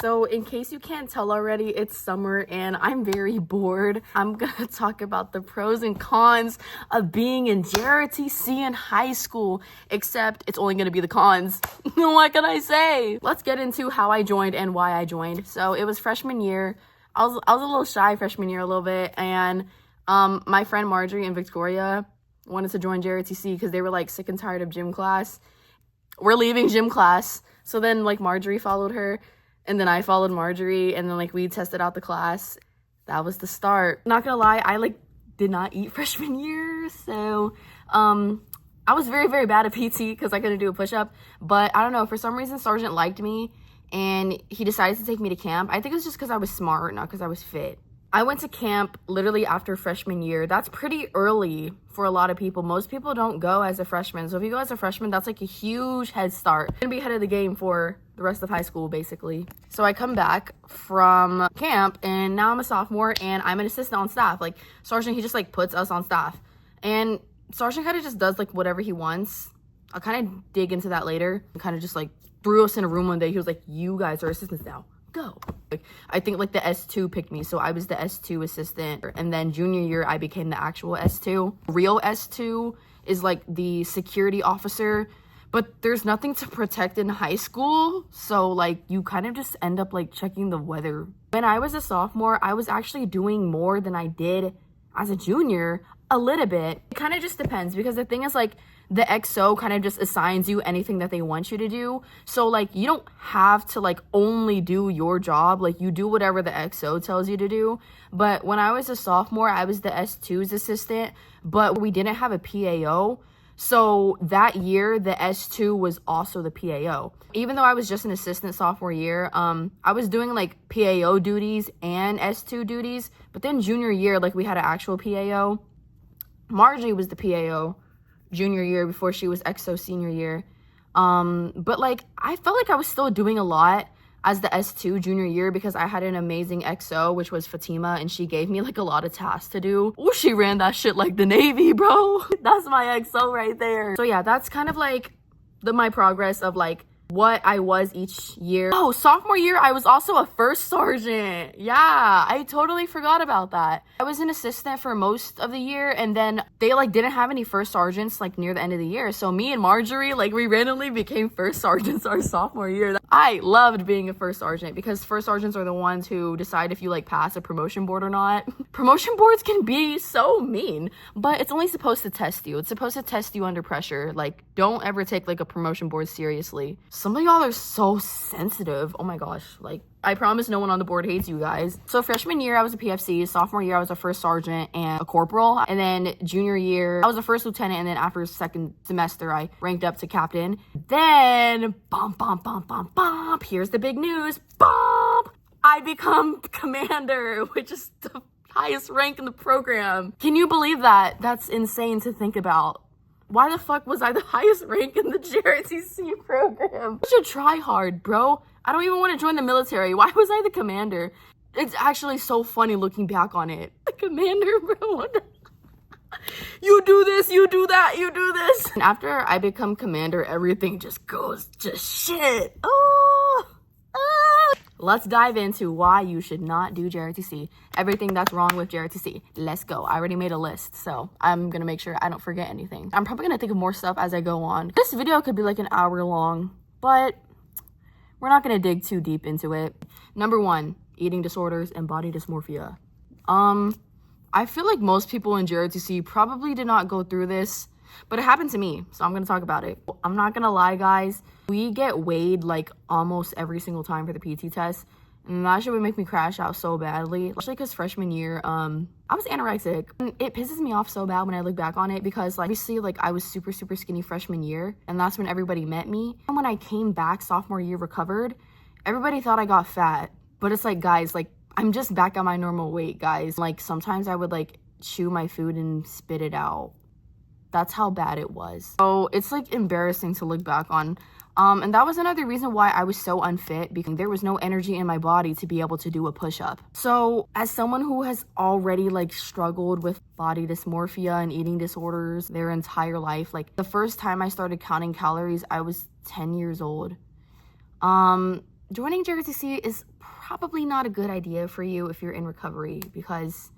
So in case you can't tell already, it's summer and I'm very bored. I'm gonna talk about the pros and cons of being in JROTC in high school, except it's only gonna be the cons. What can I say? Let's get into how I joined and why I joined. So it was freshman year. I was a little shy freshman year a little bit, and my friend Marjorie and Victoria wanted to join JROTC because they were like sick and tired of gym class. We're leaving gym class. So then like Marjorie followed her. And then I followed Marjorie, and then like we tested out the class. That was the start. Not gonna lie, I like did not eat freshman year, so I was very, very bad at PT because I couldn't do a push-up. But I don't know, for some reason Sergeant liked me and he decided to take me to camp. I think it was just because I was smart, not because I was fit. I went to camp literally after freshman year. That's pretty early for a lot of people. Most people don't go as a freshman. So if you go as a freshman, that's like a huge head start. You're gonna be ahead of the game for the rest of high school, basically. So I come back from camp and now I'm a sophomore and I'm an assistant on staff. Like Sergeant, he just like puts us on staff. And Sergeant kind of just does like whatever he wants. I'll kind of dig into that later. Kind of just like threw us in a room one day. He was like, you guys are assistants now. Go. Like, I think like the S2 picked me, so I was the S2 assistant, and then junior year I became the actual S2. Real S2 is like the security officer, but there's nothing to protect in high school, so like you kind of just end up like checking the weather. When I was a sophomore, I was actually doing more than I did as a junior, a little bit. It kind of just depends, because the thing is like the XO kind of just assigns you anything that they want you to do. So like you don't have to like only do your job. Like you do whatever the XO tells you to do. But when I was a sophomore, I was the S2's assistant, but we didn't have a PAO. So that year, the S2 was also the PAO. Even though I was just an assistant sophomore year, I was doing like PAO duties and S2 duties. But then junior year, like we had an actual PAO. Marjorie was the PAO junior year before she was XO senior year. But like I felt like I was still doing a lot as the S2 junior year because I had an amazing XO, which was Fatima, and she gave me like a lot of tasks to do. Oh, she ran that shit like the Navy, bro. That's my XO right there. So yeah, that's kind of like my progress of like what I was each year. Oh, sophomore year, I was also a first sergeant. Yeah, I totally forgot about that. I was an assistant for most of the year, and then they like didn't have any first sergeants like near the end of the year. So me and Marjorie, like we randomly became first sergeants our sophomore year. I loved being a first sergeant because first sergeants are the ones who decide if you like pass a promotion board or not. Promotion boards can be so mean, but it's only supposed to test you. It's supposed to test you under pressure. Like don't ever take like a promotion board seriously. Some of y'all are so sensitive. Oh my gosh. Like, I promise no one on the board hates you guys. So freshman year, I was a PFC. Sophomore year, I was a first sergeant and a corporal. And then junior year, I was a first lieutenant. And then after second semester, I ranked up to captain. Then, here's the big news. I become commander, which is the highest rank in the program. Can you believe that? That's insane to think about. Why the fuck was I the highest rank in the JROTC program? I should try hard, bro. I don't even want to join the military. Why was I the commander? It's actually so funny looking back on it. The commander, bro. What the you do this, you do that, you do this. And after I become commander, everything just goes to shit. Let's dive into why you should not do JROTC. Everything that's wrong with JROTC. Let's go. I already made a list, so I'm gonna make sure I don't forget anything. I'm probably gonna think of more stuff as I go on. This video could be like an hour long, but we're not gonna dig too deep into it. Number 1, eating disorders and body dysmorphia. I feel like most people in JROTC probably did not go through this, but it happened to me, so I'm gonna talk about it. I'm not gonna lie, guys. We get weighed like almost every single time for the PT test, and that shit would make me crash out so badly. Especially because freshman year, I was anorexic. And it pisses me off so bad when I look back on it because like obviously like I was super skinny freshman year, and that's when everybody met me. And when I came back sophomore year recovered, everybody thought I got fat, but it's like, guys, like I'm just back at my normal weight, guys. Like sometimes I would like chew my food and spit it out. That's how bad it was. So it's like embarrassing to look back on. And that was another reason why I was so unfit, because there was no energy in my body to be able to do a push-up. So as someone who has already like struggled with body dysmorphia and eating disorders their entire life, like the first time I started counting calories, I was 10 years old. joining JROTC is probably not a good idea for you if you're in recovery, because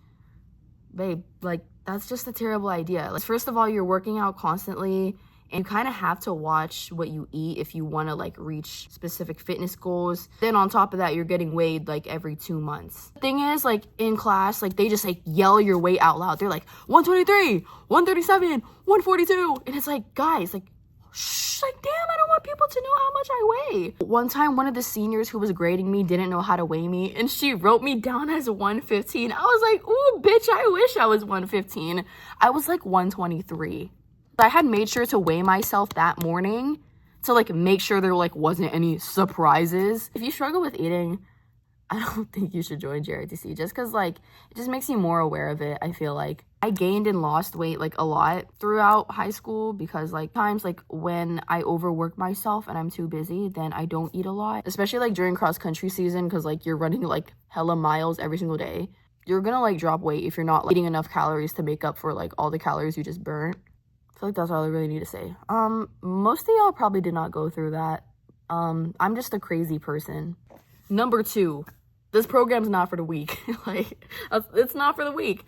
babe, like, that's just a terrible idea. Like, first of all, you're working out constantly, and you kind of have to watch what you eat if you want to like reach specific fitness goals. Then on top of that, you're getting weighed like every 2 months. The thing is, like, in class, like, they just like yell your weight out loud. They're like 123, 137, 142, and it's like, guys, like, shh, like, damn, I don't want people to know how much I weigh. One time, one of the seniors who was grading me didn't know how to weigh me, and she wrote me down as 115. I was like, ooh, bitch, I wish I was 115. I was like 123. I had made sure to weigh myself that morning to like make sure there like wasn't any surprises. If you struggle with eating, I don't think you should join JROTC, just because like it just makes you more aware of it. I feel like I gained and lost weight like a lot throughout high school, because like times like when I overwork myself and I'm too busy, then I don't eat a lot, especially like during cross country season, because like you're running like hella miles every single day. You're gonna like drop weight if you're not like, eating enough calories to make up for like all the calories you just burnt. I feel like that's all I really need to say. Most of y'all probably did not go through that. I'm just a crazy person. Number 2, this program's not for the weak. Like, it's not for the weak.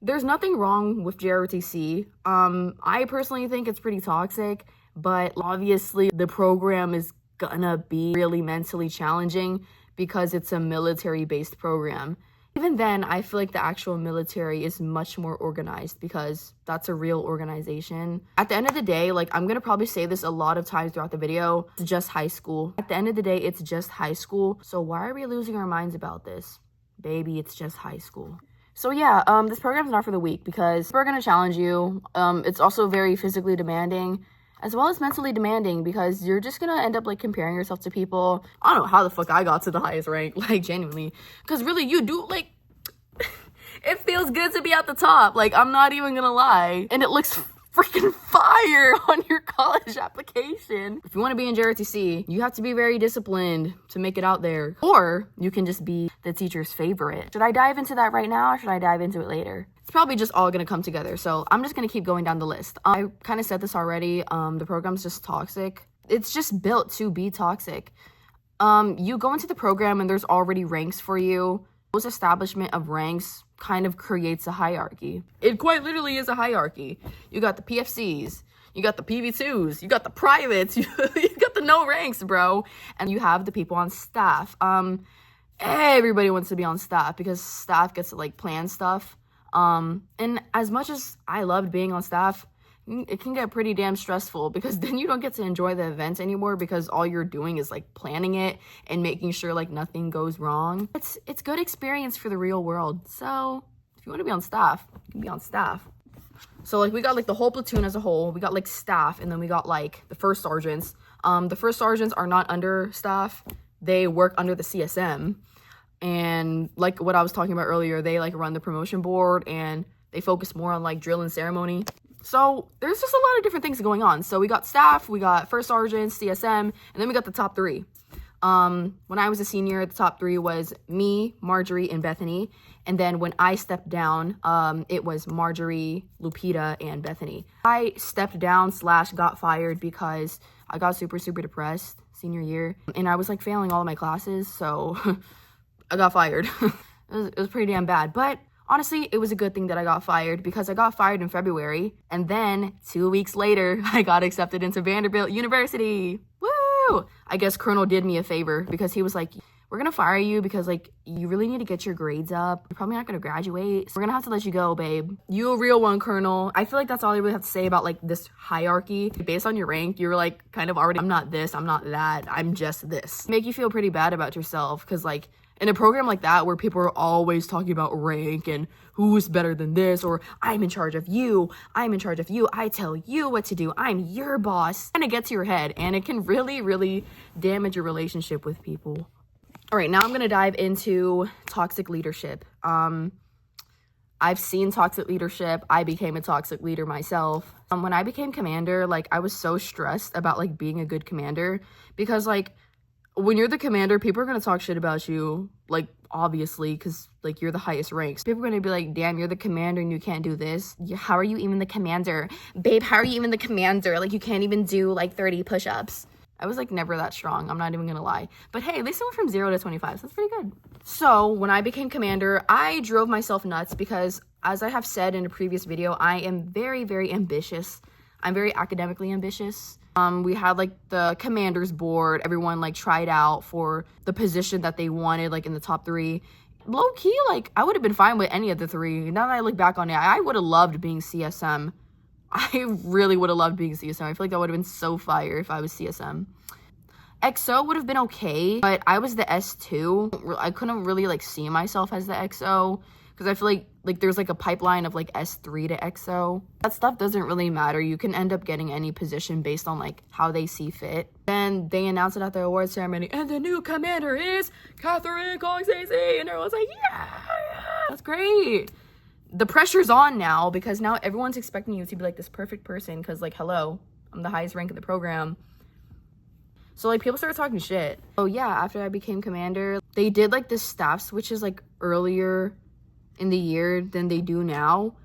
There's nothing wrong with JROTC. I personally think it's pretty toxic, but obviously the program is gonna be really mentally challenging because it's a military-based program. Even then, I feel like the actual military is much more organized, because that's a real organization. At the end of the day, like, I'm gonna probably say this a lot of times throughout the video, it's just high school. At the end of the day, it's just high school. So why are we losing our minds about this? Baby, it's just high school. So yeah, this program's not for the weak, because we're gonna challenge you. It's also very physically demanding, as well as mentally demanding, because you're just gonna end up like comparing yourself to people. I don't know how the fuck I got to the highest rank, like, genuinely, because really you do, like, it feels good to be at the top, like, I'm not even gonna lie, and it looks freaking fire on your college application. If you want to be in JROTC, you have to be very disciplined to make it out there, or you can just be the teacher's favorite. Should I dive into that right now, or should I dive into it later? It's probably just all gonna come together, so I'm just gonna keep going down the list. I kind of said this already. The program's just toxic. It's just built to be toxic. You go into the program and there's already ranks for you. This establishment of ranks kind of creates a hierarchy. It quite literally is a hierarchy. You got the PFCs, you got the PV2s, you got the privates, you got the no ranks, bro, and you have the people on staff. Everybody wants to be on staff because staff gets to like plan stuff. And as much as I loved being on staff, it can get pretty damn stressful, because then you don't get to enjoy the events anymore, because all you're doing is like planning it and making sure like nothing goes wrong. It's good experience for the real world. So if you want to be on staff, you can be on staff. So like we got like the whole platoon as a whole, we got like staff, and then we got like the first sergeants. The first sergeants are not under staff, they work under the CSM. And like what I was talking about earlier, they like run the promotion board, and they focus more on like drill and ceremony. So there's just a lot of different things going on. So we got staff, we got first sergeants, CSM, and then we got the top 3. When I was a senior, the top 3 was me, Marjorie, and Bethany. And then when I stepped down, it was Marjorie, Lupita, and Bethany. I stepped down / got fired because I got super depressed senior year, and I was like failing all of my classes, so I got fired. It was pretty damn bad, but honestly, it was a good thing that I got fired, because I got fired in February, and then 2 weeks later, I got accepted into Vanderbilt University. Woo! I guess Colonel did me a favor, because he was like, we're gonna fire you because like you really need to get your grades up. You're probably not gonna graduate, so we're gonna have to let you go, babe. You a real one, Colonel. I feel like that's all I really have to say about like this hierarchy. Based on your rank, you're like kind of already, I'm not this, I'm not that, I'm just this. Make you feel pretty bad about yourself, because like in a program like that where people are always talking about rank and who's better than this, or I'm in charge of you, I'm in charge of you, I tell you what to do, I'm your boss, and it gets to your head, and it can really damage your relationship with people. All right, now I'm gonna dive into toxic leadership. I've seen toxic leadership. I became a toxic leader myself. When I became commander, like I was so stressed about like being a good commander, because like when you're the commander, people are gonna talk shit about you, like obviously, because like you're the highest ranks. People are gonna be like, damn, you're the commander and you can't do this. How are you even the commander? Babe, how are you even the commander? Like you can't even do like 30 push-ups. I was like never that strong. I'm not even gonna lie. But hey, at least I went from 0 to 25. So that's pretty good. So when I became commander, I drove myself nuts because, as I have said in a previous video, I am very, very ambitious. I'm very academically ambitious. We had like the commanders board. Everyone like tried out for the position that they wanted, like in the top 3. Low key, like I would have been fine with any of the 3. Now that I look back on it, I would have loved being CSM. I really would have loved being CSM. I feel like that would have been so fire if I was CSM. XO would have been okay, but I was the S2. I couldn't really like see myself as the XO because I feel like there's like a pipeline of like S3 to XO. That stuff doesn't really matter. You can end up getting any position based on like how they see fit. Then they announced it at the award ceremony, and the new commander is Catherine Coxacey, and everyone's like, yeah, that's great. The pressure's on now because now everyone's expecting you to be like this perfect person because like, hello, I'm the highest rank in the program. So like people started talking shit. Oh yeah, after I became commander, they did like the staff switches like earlier in the year than they do now.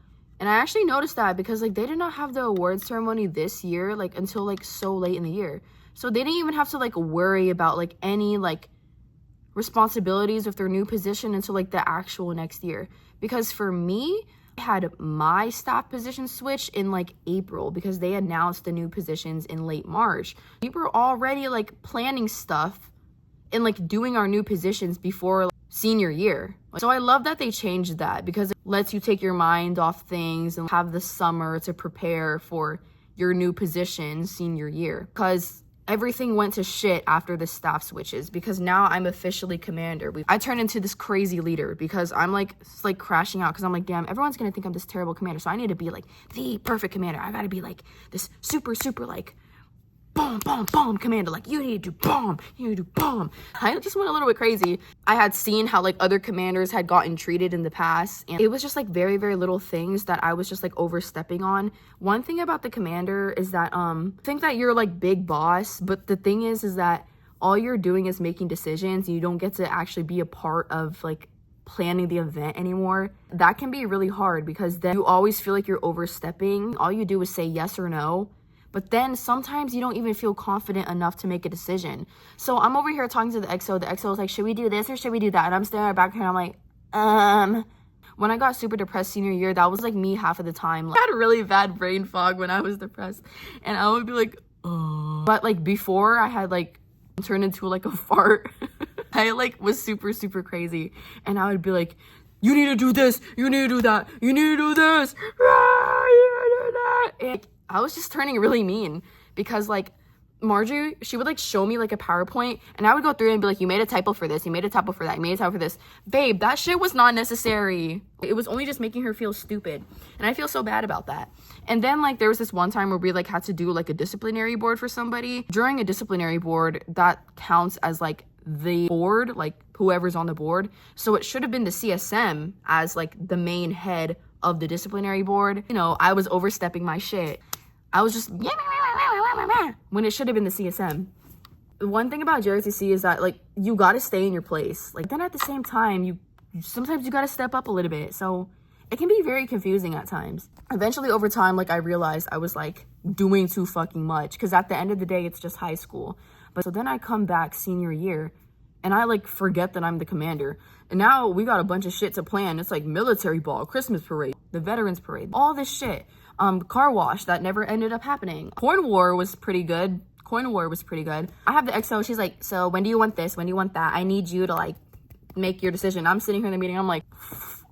And I actually noticed that because like they did not have the awards ceremony this year like until like so late in the year. So they didn't even have to like worry about like any like responsibilities with their new position until like the actual next year. Because for me, I had my staff position switch in like April because they announced the new positions in late March. We were already like planning stuff and like doing our new positions before like, senior year. So I love that they changed that because it lets you take your mind off things and have the summer to prepare for your new position senior year. Because everything went to shit after the staff switches because now I'm officially commander. I turned into this crazy leader because I'm like crashing out because I'm like, damn, everyone's gonna think I'm this terrible commander. So I need to be like the perfect commander. I gotta be like this super like bomb, bomb, bomb commander. Like you need to do bomb, you need to do bomb. I just went a little bit crazy. I had seen how like other commanders had gotten treated in the past, and it was just like very, very little things that I was just like overstepping on. One thing about the commander is that think that you're like big boss, but the thing is that all you're doing is making decisions and you don't get to actually be a part of like planning the event anymore. That can be really hard because then you always feel like you're overstepping. All you do is say yes or no. But then sometimes you don't even feel confident enough to make a decision. So I'm over here talking to the XO. The XO is like, should we do this or should we do that? And I'm staring at back here and I'm like, When I got super depressed senior year, that was like me half of the time. Like, I had a really bad brain fog when I was depressed. And I would be like, But like before I had like turned into like a fart. I like was super, super crazy. And I would be like, you need to do this. You need to do that. You need to do this. You need to do that. And I was just turning really mean because like Marjorie, she would like show me like a PowerPoint and I would go through it and be like, you made a typo for this, you made a typo for that, you made a typo for this. Babe, that shit was not necessary. It was only just making her feel stupid. And I feel so bad about that. And then like there was this one time where we like had to do like a disciplinary board for somebody. During a disciplinary board, that counts as like the board, like whoever's on the board. So it should have been the CSM as like the main head of the disciplinary board. You know, I was overstepping my shit. I was just when it should have been the CSM. One thing about JROTC is that like you gotta stay in your place. Like then at the same time, sometimes you gotta step up a little bit. So it can be very confusing at times. Eventually over time, like I realized I was like doing too fucking much because at the end of the day, it's just high school. But so then I come back senior year and I like forget that I'm the commander. And now we got a bunch of shit to plan. It's like military ball, Christmas parade, the veterans parade, all this shit. Car wash that never ended up happening. Coin war was pretty good. I have the XO. She's like, so when do you want this? When do you want that? I need you to like make your decision. I'm sitting here in the meeting. I'm like,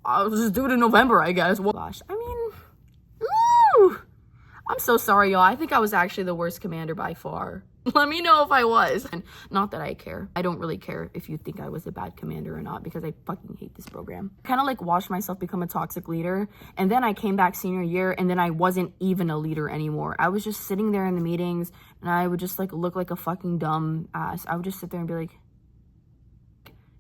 I'll just do it in November, I guess. Well, gosh, I mean, I'm so sorry, y'all. I think I was actually the worst commander by far. Let me know if I was. And not that I care. I don't really care if you think I was a bad commander or not because I fucking hate this program. Kind of like watched myself become a toxic leader. And then I came back senior year and then I wasn't even a leader anymore. I was just sitting there in the meetings and I would just like look like a fucking dumb ass. I would just sit there and be like,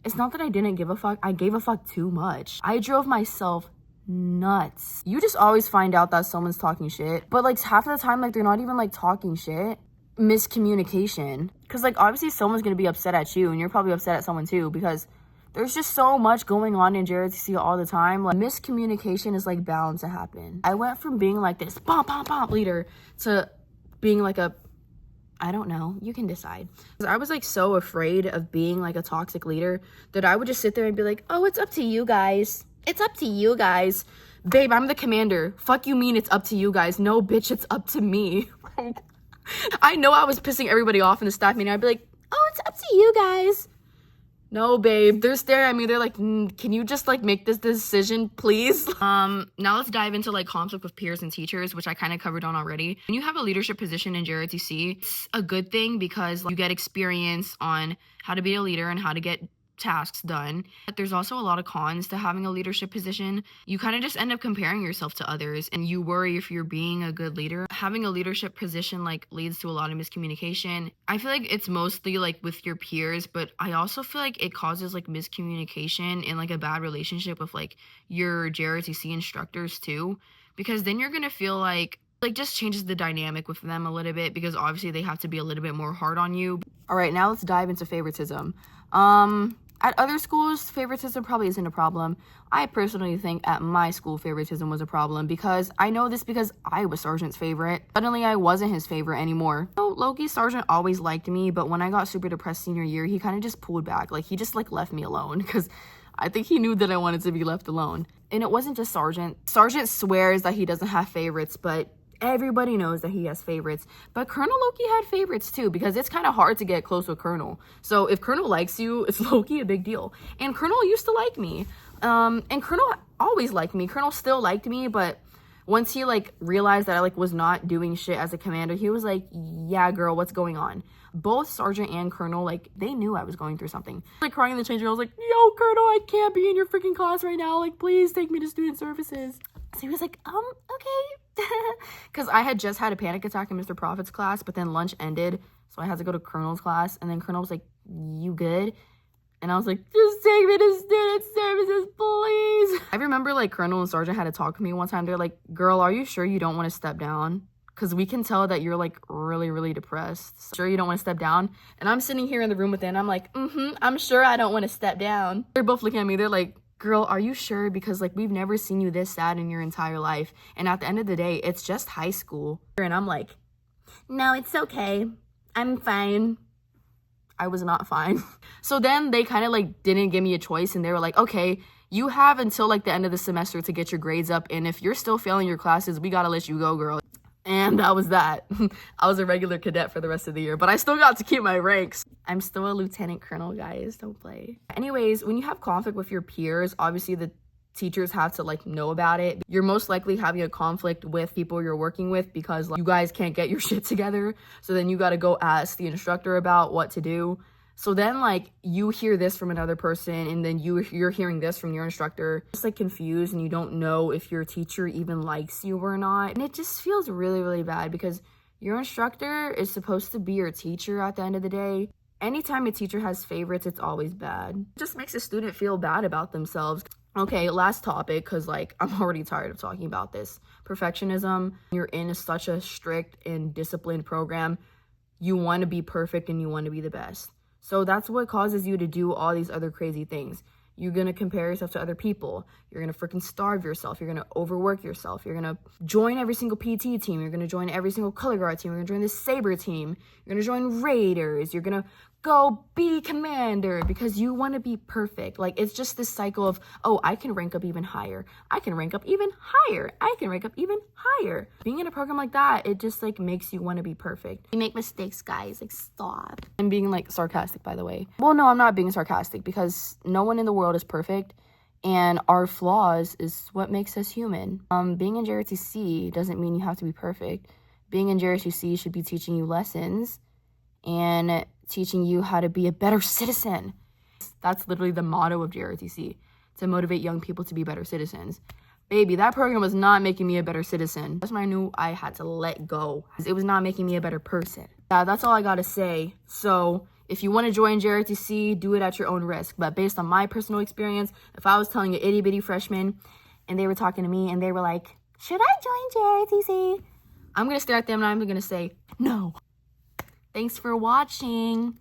it's not that I didn't give a fuck. I gave a fuck too much. I drove myself nuts. You just always find out that someone's talking shit. But like half of the time, like they're not even like talking shit. Miscommunication, because like obviously someone's gonna be upset at you and you're probably upset at someone too because there's just so much going on in JROTC all the time. Like miscommunication is like bound to happen. I went from being like this bomb leader to being like a I don't know. You can decide. I was like so afraid of being like a toxic leader that I would just sit there and be like, oh, it's up to you guys. It's up to you guys. Babe, I'm the commander. Fuck you mean it's up to you guys. No, bitch, it's up to me. I know I was pissing everybody off in the staff meeting. I'd be like, oh, it's up to you guys. No, babe, they're staring at me. They're like, can you just like make this decision, please? Now let's dive into like conflict with peers and teachers, which I kind of covered on already. When you have a leadership position in JROTC, it's a good thing because you get experience on how to be a leader and how to get tasks done. But there's also a lot of cons to having a leadership position. You kind of just end up comparing yourself to others and you worry if you're being a good leader. Having a leadership position like leads to a lot of miscommunication. I feel like it's mostly like with your peers, but I also feel like it causes like miscommunication and like a bad relationship with like your JROTC instructors too, because then you're gonna feel like just changes the dynamic with them a little bit, because obviously they have to be a little bit more hard on you. All right, now let's dive into favoritism. At other schools, favoritism probably isn't a problem. I personally think at my school, favoritism was a problem because I know this because I was Sergeant's favorite. Suddenly, I wasn't his favorite anymore. So, low-key, Sergeant always liked me, but when I got super depressed senior year, he kind of just pulled back. Like, he just, like, left me alone because I think he knew that I wanted to be left alone. And it wasn't just Sergeant. Sergeant swears that he doesn't have favorites, but everybody knows that he has favorites. But Colonel Loki had favorites too, because it's kind of hard to get close with Colonel. So if Colonel likes you, it's Loki a big deal. And Colonel used to like me. And Colonel always liked me. Colonel still liked me, but once he like realized that I like was not doing shit as a commander, he was like, yeah, girl, what's going on? Both Sergeant and Colonel, like, they knew I was going through something. Like, crying in the change room, I was like, yo, Colonel, I can't be in your freaking class right now. Like, please take me to student services. So he was like, okay. Because I had just had a panic attack in Mr. Prophet's class, but then lunch ended, so I had to go to Colonel's class, and then Colonel was like, you good? And I was like, just take me to student services, please. I remember, like, Colonel and Sergeant had to talk to me one time. They're like, girl, are you sure you don't want to step down? Because we can tell that you're, like, really, really depressed. Sure you don't want to step down? And I'm sitting here in the room with them, I'm like, I'm sure I don't want to step down. They're both looking at me. They're like, girl, are you sure? Because, like, we've never seen you this sad in your entire life. And at the end of the day, it's just high school. And I'm like, no, it's okay. I'm fine. I was not fine. So then they kind of, like, didn't give me a choice. And they were like, okay, you have until, like, the end of the semester to get your grades up. And if you're still failing your classes, we got to let you go, girl. And that was that. I was a regular cadet for the rest of the year, but I still got to keep my ranks. I'm still a lieutenant colonel, guys. Don't play. Anyways, when you have conflict with your peers, obviously the teachers have to like know about it. You're most likely having a conflict with people you're working with because like, you guys can't get your shit together. So then you got to go ask the instructor about what to do. So then, like, you hear this from another person, and then you're hearing this from your instructor. Just, like, confused, and you don't know if your teacher even likes you or not. And it just feels really, really bad because your instructor is supposed to be your teacher at the end of the day. Anytime a teacher has favorites, it's always bad. It just makes a student feel bad about themselves. Okay, last topic, because, like, I'm already tired of talking about this. Perfectionism. You're in such a strict and disciplined program. You want to be perfect, and you want to be the best. So that's what causes you to do all these other crazy things. You're going to compare yourself to other people. You're going to freaking starve yourself. You're going to overwork yourself. You're going to join every single PT team. You're going to join every single color guard team. You're going to join the Saber team. You're going to join Raiders. You're going to go be commander because you want to be perfect. Like, it's just this cycle of, oh, I can rank up even higher. I can rank up even higher. I can rank up even higher. Being in a program like that, it just like makes you want to be perfect. You make mistakes, guys. Like, stop. I'm being like sarcastic, by the way. Well, no, I'm not being sarcastic because no one in the world is perfect. And our flaws is what makes us human. Being in JROTC doesn't mean you have to be perfect. Being in JROTC should be teaching you lessons and teaching you how to be a better citizen. That's literally the motto of JROTC, to motivate young people to be better citizens. Baby, that program was not making me a better citizen. That's when I knew I had to let go. It was not making me a better person. Yeah, that's all I gotta say. So if you want to join JROTC, do it at your own risk. But based on my personal experience, if I was telling an itty bitty freshman and they were talking to me and they were like, should I join JROTC? I'm gonna stare at them and I'm gonna say, no. Thanks for watching.